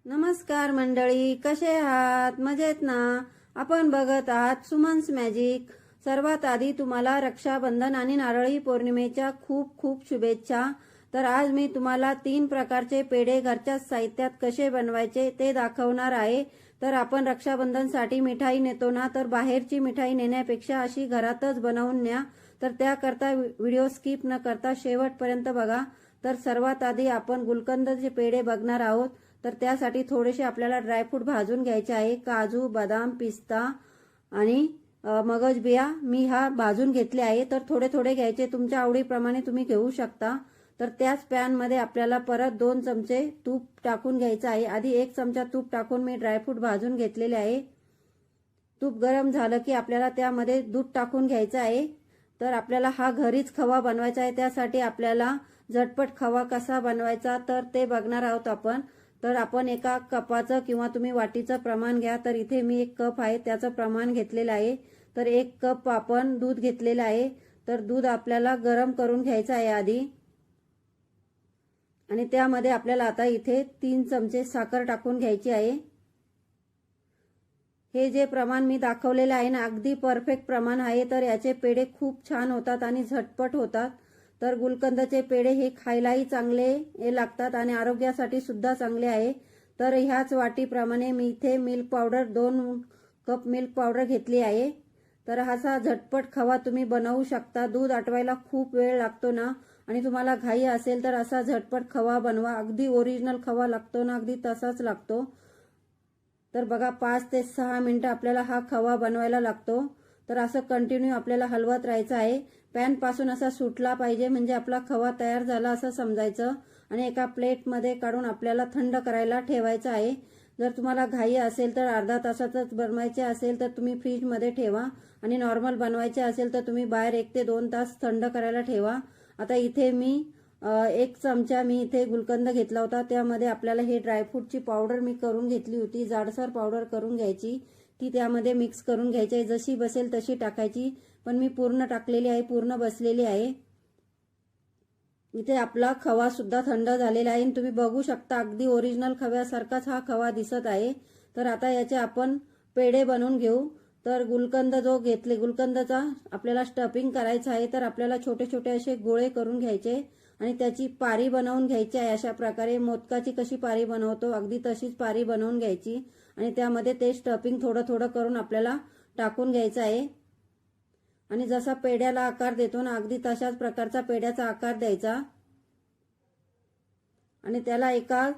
नमस्कार मंडळी, कसे आहात? मजेत ना? आपण बघत आहात सुमन्स मॅजिक. सर्वात आधी तुम्हाला रक्षाबंधन आणि नारळी पौर्णिमेच्या खूप खूप शुभेच्छा. तर आज मी तुम्हाला 3 प्रकारचे पेढे घरच्या साहित्यात कसे बनवायचे ते दाखवणार आहे. तर आपण रक्षाबंधनसाठी मिठाई नेतो ना, तर बाहेरची मिठाई नेण्यापेक्षा अशी घरातच बनवून न्या. तर त्याकरता व्हिडिओ स्किप न करता शेवटपर्यंत बघा. तर सर्वात आधी आपण गुलकंदचे पेढे बघणार आहोत. तर त्यासाठी थोडेसे आपल्याला ड्रायफ्रूट भाजून घ्यायचे आहे. काजू, बदाम, पिस्ता आणि मगज बिया मी हा भाजून घेतले आहे. तर थोडे थोडे घ्यायचे, तुमच्या आवडीप्रमाणे तुम्ही घेऊ शकता. तर त्याच पॅनमध्ये आपल्याला परत 2 चमचे तूप टाकून घ्यायचं आहे. आधी 1 चमचा तूप टाकून मी ड्रायफ्रूट भाजून घेतलेले आहे. तूप गरम झालं की आपल्याला त्यामध्ये दूध टाकून घ्यायचं आहे. तर आपल्याला हा घरीच खवा बनवायचा आहे. त्यासाठी आपल्याला झटपट खवा कसा बनवायचा तर ते बघणार आहोत आपण. तर आपण एका कपाचं किंवा तुम्ही वाटीचं प्रमाण घ्या. तर इथे मी 1 कप आहे त्याचं प्रमाण घेतलेलं आहे. तर 1 कप आपण दूध घेतलेलं आहे. तर दूध आपल्याला गरम करून घ्यायचं आहे आधी. आणि त्यामध्ये आपल्याला आता इथे 3 चमचे साखर टाकून घ्यायची आहे. हे जे प्रमाण मी दाखवलेलं आहे ना, अगदी परफेक्ट प्रमाण आहे. तर याचे पेढे खूप छान होतात आणि झटपट होतात. तर गुलकंदचे पेढे हे खायलाही चांगले लागतात आणि आरोग्यासाठी सुद्धा चांगले आहे. तर ह्याच वाटीप्रमाणे मी इथे milk powder 2 cup milk powder घेतली आहे. तर असा झटपट खवा तुम्ही बनवू शकता. दूध आटवायला खूप वेळ लागतो ना, आणि तुम्हाला घाई असेल तर असा झटपट खवा बनवा. अगदी ओरिजिनल खवा लागतो ना, अगदी तसाच लागतो. तर बघा 5 ते 6 मिनिटं आपल्याला हा खवा बनवायला लागतो. तर असं कंटिन्यू आपल्याला हलवत राहायचं आहे. पॅन पासून असा सुटला पाहिजे, म्हणजे आपला खवा तयार झाला असं समजायचं. आणि एका प्लेटमध्ये काढून आपल्याला थंड करायला ठेवायचं आहे. जर तुम्हाला घाई असेल तर अर्धा तासातच बनवायचे असेल तर तुम्ही फ्रीजमध्ये ठेवा, आणि नॉर्मल बनवायचे असेल तर तुम्ही बाहेर 1 ते 2 तास थंड करायला ठेवा. आता इथे मी 1 चमचा मी इथे गुलकंद घेतला होता. त्यामध्ये आपल्याला हे ड्रायफ्रूटची पावडर मी करून घेतली होती. जाडसर पावडर करून घ्यायची. ती त्यामध्ये मिक्स करून घ्यायची आहे. जशी बसेल तशी टाकायची, पण मी पूर्ण टाकलेली आहे, पूर्ण बसलेली आहे. इथे आपला खवा सुद्धा थंड झालेला आहे. तुम्ही बघू शकता अगदी ओरिजिनल खव्यासारखाच हा खवा दिसत आहे. तर आता याचे आपण पेढे बनवून घेऊ. तर गुलकंद जो घेतले, गुलकंदचा आपल्याला स्टफिंग करायचं आहे. तर आपल्याला छोटे छोटे असे गोळे करून घ्यायचे आणि त्याची पारी बनवून घ्यायची आहे. अशा प्रकारे मोदकाची कशी पारी बनवतो अगदी तशीच पारी बनवून घ्यायची, आणि त्यामध्ये ते स्टफिंग थोडं थोडं करून आपल्याला टाकून घ्यायचं आहे. आणि जसा पेढ्याला आकार देतो ना, अगदी तशाच प्रकारचा पेढ्याचा आकार द्यायचा. आणि त्याला एका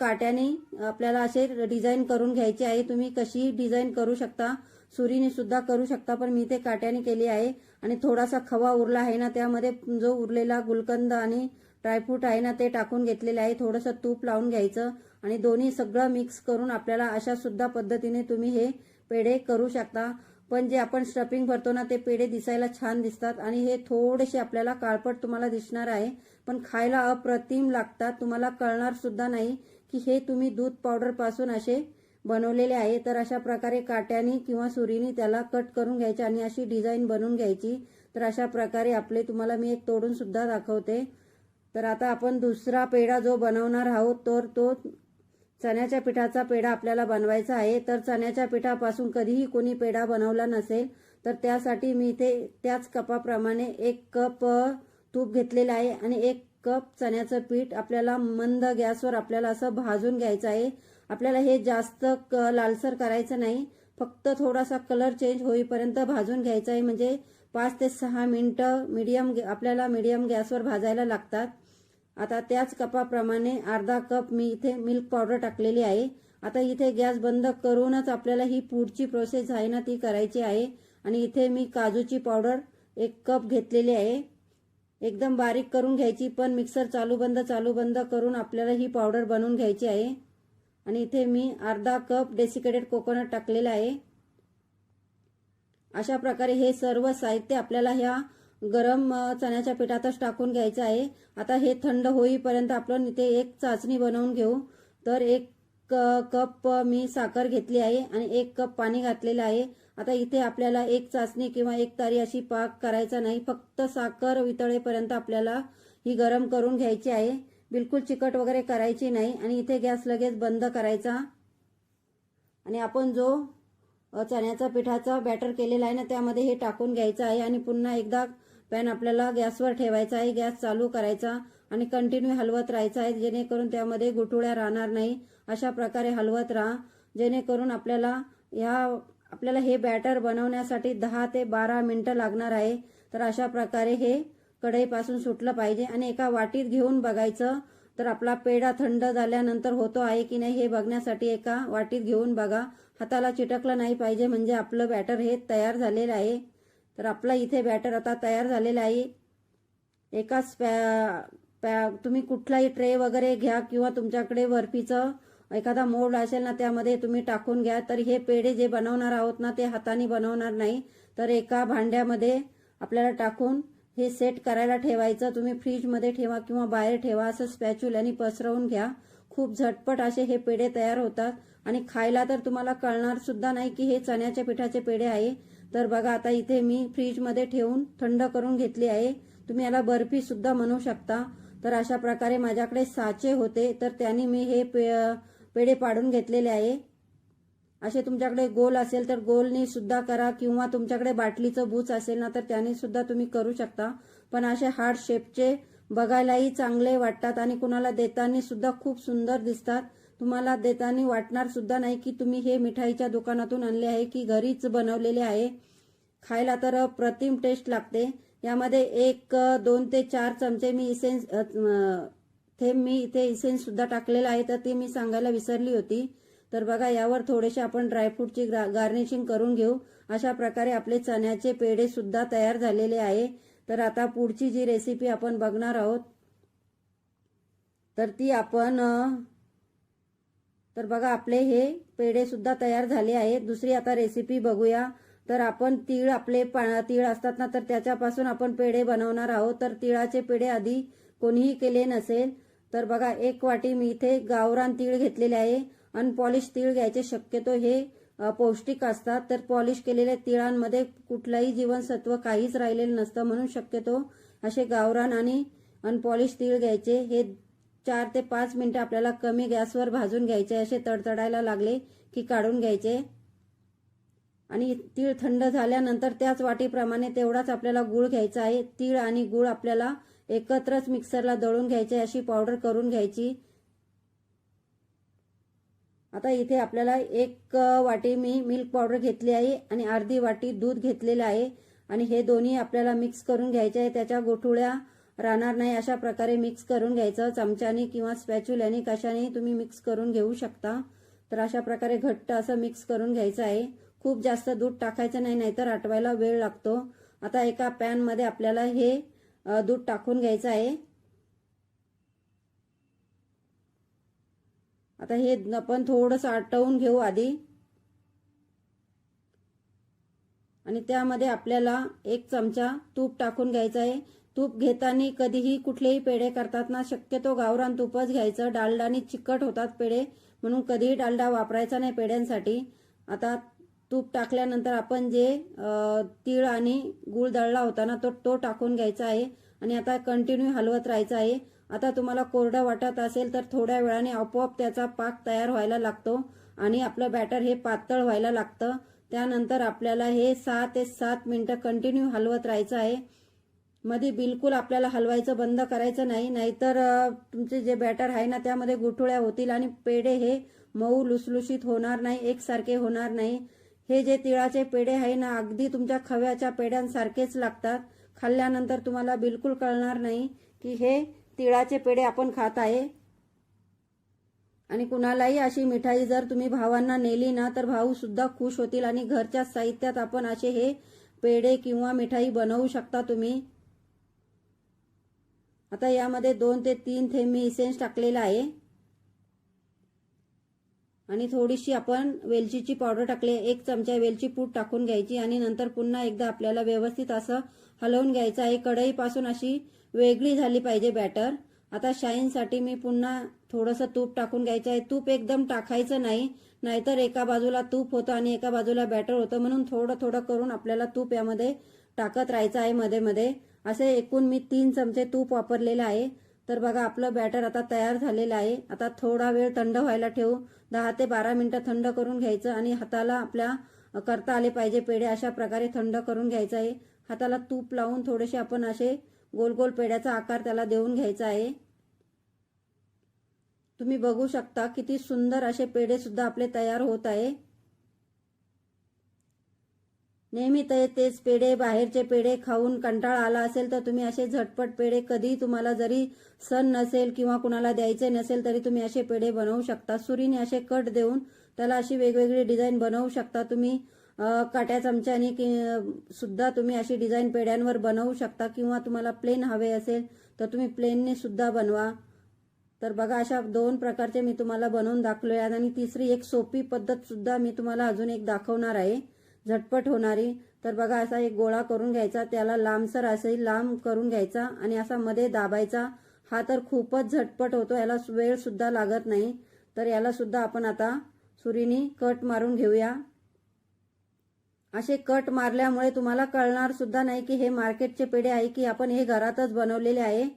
काट्याने आपल्याला असे डिझाईन करून घ्यायचे आहे. तुम्ही कशी डिझाईन करू शकता, सुरीने सुद्धा करू शकता, पण मी ते काट्याने केली आहे. आणि थोडासा खवा उरला आहे ना, त्यामध्ये जो उरलेला गुलकंद आणि ड्रायफ्रूट आहे ना, ते टाकून घेतलेले आहे. थोडंसं तूप लावून घ्यायचं आणि दोन्ही सगळं मिक्स करून आपल्याला अशा सुद्धा पद्धतीने तुम्ही हे पेढे करू शकता. पण जे आपण स्टफिंग भरतो ना, ते पेढे दिसायला छान दिसतात आणि हे थोडेसे आपल्याला काळपट तुम्हाला दिसणार आहे, पण खायला अप्रतिम लागतात. तुम्हाला कळणार सुद्धा नाही की हे तुम्ही दूध पावडर पासून असे बनवलेले आहे. तर अशा प्रकारे काट्याने किंवा सुरीने त्याला कट करून घ्यायचे आणि अशी डिझाईन बनवून घ्यायची. तर अशा प्रकारे आपले तुम्हाला मी एक तोडून सुद्धा दाखवते. तर आता आपण दुसरा पेढा जो बनवणार आहोत, तर तो चण्याच्या पिठाचा पेढा आपल्याला बनवायचा आहे. तर चण्याच्या पिठापासून कधीही कोणी पेढा बनवला नसेल, तर त्यासाठी मी इथे त्याच कपाप्रमाणे 1 कप तूप घेतलेलं आहे आणि 1 कप चण्याचं पीठ आपल्याला मंद गॅसवर आपल्याला असं भाजून घ्यायचं आहे. आपल्याला हे जास्त लालसर करायचं नाही, फक्त थोडासा कलर चेंज होईपर्यंत भाजून घ्यायचं आहे. म्हणजे 5 ते 6 मिनिटं आपल्याला मीडियम गॅसवर भाजायला लागतात. आता त्याच कपाप्रमाणे अर्धा कप मी इथे मिल्क पावडर टाकलेली आहे. आता इथे गॅस बंद करूनच आपल्याला ही पुढची प्रोसेस आहे ना, ती करायची आहे. आणि इथे मी काजूची पावडर 1 कप घेतलेली आहे. एकदम बारीक करून घ्यायची, पण मिक्सर चालू बंद करून आपल्याला ही पावडर बनवून घ्यायची आहे. आणि इथे मी अर्धा कप डेसिकेटेड कोकोनट टाकलेला आहे. अशा प्रकारे हे सर्व साहित्य आपल्याला ह्या गरम चण्याच्या पिठातच टाकून घ्यायचं आहे. आता हे थंड होईपर्यंत आपण इथे एक चाचणी बनवून घेऊ. तर 1 कप मी साखर घेतली आहे आणि 1 कप पाणी घातलेलं आहे. आता इथे आपल्याला 1 चाचणी किंवा 1 तारी अशी पाक करायचा नाही, फक्त साखर वितळेपर्यंत आपल्याला ही गरम करून घ्यायची आहे. बिलकुल चिकट वगैरे करायची नाही आणि इथे गॅस लगेच बंद करायचा आणि आपण जो चण्याचा पिठाचा बॅटर केलेला आहे ना त्यामध्ये हे टाकून घ्यायचं आहे आणि पुन्हा एकदा पॅन आपल्याला गॅसवर ठेवायचा आहे, गॅस चालू करायचा आणि कंटिन्यू हलवत राहायचं आहे जेणेकरून त्यामध्ये गुठळ्या राहणार नाही. अशा प्रकारे हलवत राहा जेणेकरून आपल्याला हे बॅटर बनवण्यासाठी 10 ते 12 मिनिटं लागणार आहे. तर अशा प्रकारे हे कढईपासून सुटलं पाहिजे आणि एका वाटीत घेऊन बघायचं. तर आपला पेढा थंड झाल्यानंतर होतो आहे की नाही हे बघण्यासाठी एका वाटीत घेऊन बघा. हाताला चिटकलं नाही पाहिजे म्हणजे आपलं बॅटर हे तयार झालेलं आहे. तर आपला इथे बॅटर आता तयार झालेलं आहे. एकाच तुम्ही कुठलाही ट्रे वगैरे घ्या किंवा तुमच्याकडे बर्फीचं एखादा मोल्ड असेल ना त्यामध्ये तुम्ही टाकून घ्या. तर हे पेढे जे बनवणार आहोत ना ते हाताने बनवणार नाही. तर एका भांड्यामध्ये आपल्याला टाकून हे सेट करायला ठेवायचं. तुम्ही फ्रीजमध्ये ठेवा किंवा बाहेर ठेवा, असं स्पॅच्युलाने पसरवून घ्या. खूप झटपट असे हे पेढे तयार होतात आणि खायला तर तुम्हाला कळणार सुद्धा नाही की हे चण्याच्या पिठाचे पेढे आहे. तर बघा आता इथे मी फ्रीजमध्ये ठेवून थंड करून घेतली आहे. तुम्ही याला बर्फी सुद्धा म्हणू शकता. तर अशा प्रकारे माझ्याकडे साचे होते तर त्यांनी मी हे पेढे पाडून घेतलेले आहे. असे तुमच्याकडे गोल असेल तर गोलनी सुद्धा करा किंवा तुमच्याकडे बाटलीचं बूच असेल ना तर त्याने सुद्धा तुम्ही करू शकता. पण असे हार्ट शेपचे बघायलाही चांगले वाटतात आणि कुणाला देताना सुद्धा खूप सुंदर दिसतात. तुम्हाला देताना वाटणार सुद्धा नाही की तुम्ही हे मिठाईच्या दुकानातून आणले आहे की घरीच बनवलेले आहे. खायला तर अप्रतिम टेस्ट लागते. यामध्ये 1, 2 ते 4 चमचे मी इथे इसेन्स सुद्धा टाकलेला आहे तर ते मी सांगायला विसरली होती. तर बघा यावर थोडेसे आपण ड्रायफ्रूटची गार्निशिंग करून घेऊ. अशा प्रकारे आपले चण्याचे पेढे सुद्धा तयार झालेले आहे. तर आता पुढची जी रेसिपी आपण बघणार आहोत तर ती तर बघा आपले हे पेढे सुद्धा तयार झाले आहेत. दुसरी आता रेसिपी बघूया. तर आपण तीळ असतात ना तर त्याच्यापासून आपण पेढे बनवणार आहोत. तर तिळाचे पेढे आधी कोणीही केले नसेल तर बघा 1 वाटी मी इथे गावरान तीळ घेतलेले आहे. अनपॉलिश तीळ घ्यायचे, शक्यतो हे पौष्टिक असतात. तर पॉलिश केलेल्या तिळांमध्ये कुठलाही जीवनसत्व काहीच राहिलेलं नसतं म्हणून शक्यतो असे गावरान आणि अनपॉलिश तीळ घ्यायचे. हे 4 ते 5 मिनिटं आपल्याला कमी गॅसवर भाजून घ्यायचे. असे तडतडायला लागले की काढून घ्यायचे आणि तीळ थंड झाल्यानंतर त्याच वाटीप्रमाणे तेवढाच आपल्याला गूळ घ्यायचा आहे. तीळ आणि गूळ आपल्याला एकत्रच मिक्सरला दळून घ्यायचे, अशी पावडर करून घ्यायची. आता इथे आपल्याला 1 वाटी मी मिल्क पावडर घेतली आहे आणि अर्धी वाटी दूध घेतलेलं आहे आणि हे दोन्ही आपल्याला मिक्स करून घ्यायचे आहे. त्याच्या गोठुळ्या राहणार नाही अशा प्रकारे मिक्स करून घ्यायचं. चमच्याने किंवा स्पॅच्युलाने कशानेही तुम्ही मिक्स करून घेऊ शकता. तर अशा प्रकारे घट्ट असं मिक्स करून घ्यायचं आहे. खूप जास्त दूध टाकायचं नाही, नाहीतर आटवायला वेळ लागतो. आता एका पॅनमध्ये आपल्याला हे दूध टाकून घ्यायचं आहे. आता हे आपण थोडंसं आटवून घेऊ आधी आणि त्यामध्ये आपल्याला 1 चमचा तूप टाकून घ्यायचं आहे. तूप घेताना कधीही कुठलेही पेढे करतात ना शक्यतो गावरान तूपच घ्यायचं. डालडाने चिकट होतात पेढे म्हणून कधीही डालडा वापरायचा नाही पेढ्यांसाठी. आता तूप टाकल्यानंतर आपण जे तीळ आणि गूळ दळला होता ना तो टाकून घ्यायचा आहे आणि आता कंटिन्यू हलवत राहायचं आहे. आता तुम्हाला कोरडं वाटत असेल तर थोड्या वेळाने आपोआप त्याचा पाक तयार व्हायला लागतो आणि आपलं बॅटर हे पातळ व्हायला लागतं. त्यानंतर आपल्याला हे 6 ते 7 मिनिटं कंटिन्यू हलवत राहायचं आहे. मध्ये बिलकुल आपल्याला हलवायचं बंद करायचं नाही, नाहीतर तुमचे जे बॅटर आहे ना त्यामध्ये गुठळ्या होतील आणि पेढे हे मऊ लुसलुशीत होणार नाही, एकसारखे होणार नाही. हे जे तिळाचे पेढे आहे ना अगदी तुमच्या खव्याच्या पेढ्यांसारखेच लागतात. खाल्ल्यानंतर तुम्हाला बिलकुल कळणार नाही की हे तिळाचे पेढे आपण खात आहे. आणि कुणालाही अशी मिठाई जर तुम्ही भावांना नेली ना तर भाऊ सुद्धा खुश होतील आणि घरच्या साहित्यात आपण असे हे पेढे किंवा मिठाई बनवू शकता तुम्ही. आता यामध्ये 2 ते 3 थेंब मी इसेन्स टाकलेला आहे आणि थोडीशी आपण वेलचीची पावडर टाकली. 1 चमचा वेलची पूड टाकून घ्यायची आणि नंतर पुन्हा एकदा आपल्याला व्यवस्थित असं हलवून घ्यायचं आहे. कढईपासून अशी वेगळी झाली पाहिजे बॅटर. आता शाईनसाठी मी पुन्हा थोडंसं तूप टाकून घ्यायचं आहे. तूप एकदम टाकायचं नाही, नाहीतर एका बाजूला तूप होतं आणि एका बाजूला बॅटर होतं, म्हणून थोडं थोडं करून आपल्याला तूप यामध्ये टाकत राहायचं आहे मध्ये मध्ये. असे एकूण मी 3 चमचे तूप वापरलेलं आहे. तर बघा आपलं बॅटर आता तयार झालेलं आहे. आता थोडा वेळ थंड व्हायला ठेवू. 10 ते 12 मिनिटं थंड करून घ्यायचं आणि हाताला आपल्या करता आले पाहिजे पेढे अशा प्रकारे थंड करून घ्यायचं आहे. हाताला तूप लावून थोडेसे आपण असे गोल गोल पेढ्याचा आकार त्याला देऊन घ्यायचा आहे. तुम्ही बघू शकता किती सुंदर असे पेढे सुद्धा आपले तयार होत आहे. नेहमी तेच पेढे बाहेरचे पेढे खाऊन कंटाळा आला असेल तर तुम्ही असे झटपट पेढे कधी तुम्हाला जरी सण नसेल किंवा कुणाला द्यायचे नसेल तरी तुम्ही असे पेढे बनवू शकता. सुरीने असे कट देऊन त्याला अशी वेगवेगळी डिझाईन बनवू शकता. तुम्ही काट्या चमच्याने सुद्धा तुम्ही अशी डिझाईन पेढ्यांवर बनवू शकता किंवा तुम्हाला प्लेन हवे असेल तर तुम्ही प्लेनने सुद्धा बनवा. तर बघा अशा 2 प्रकारचे मी तुम्हाला बनवून दाखवले आहेत आणि तिसरी एक सोपी पद्धत सुद्धा मी तुम्हाला अजून एक दाखवणार आहे झटपट होणारी. तर बघा असा एक गोळा करून घ्यायचा, त्याला लांबसर असे लांब करून घ्यायचा आणि असा मध्ये दाबायचा. हा तर खूपच झटपट होतो, याला वेळ सुद्धा लागत नाही. तर याला सुद्धा आपण आता सुरीने कट मारून घेऊया. असे कट मारल्यामुळे तुम्हाला कळणार सुद्धा नाही की हे मार्केटचे पेढे आहे की आपण हे घरातच बनवलेले आहे.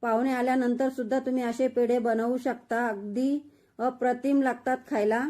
पाहुणे आल्यानंतर सुद्धा तुम्ही असे पेढे बनवू शकता. अगदी अप्रतिम लागतात खायला.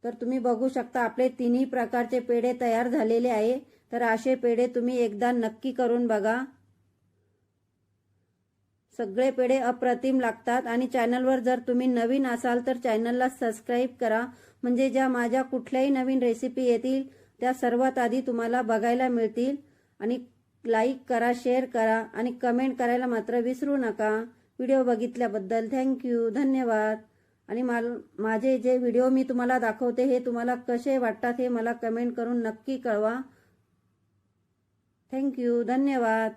तर तुम्ही बघू शकता आपले तिन्ही प्रकारचे पेढे तयार झालेले आहे. तर असे पेढे तुम्ही एकदा नक्की करून बघा. सगळे पेढे अप्रतिम लागतात. आणि चॅनलवर जर तुम्ही नवीन असाल तर चॅनलला सबस्क्राईब करा, म्हणजे ज्या माझ्या कुठल्याही नवीन रेसिपी येतील त्या सर्वात आधी तुम्हाला बघायला मिळतील. आणि लाईक करा, शेअर करा आणि कमेंट करायला मात्र विसरू नका. व्हिडिओ बघितल्याबद्दल थँक्यू, धन्यवाद. आणि माझे जे व्हिडिओ मी तुम्हाला दाखवते हे तुम्हाला कसे वाटतात हे मला कमेंट करून नक्की कळवा. थँक्यू, धन्यवाद.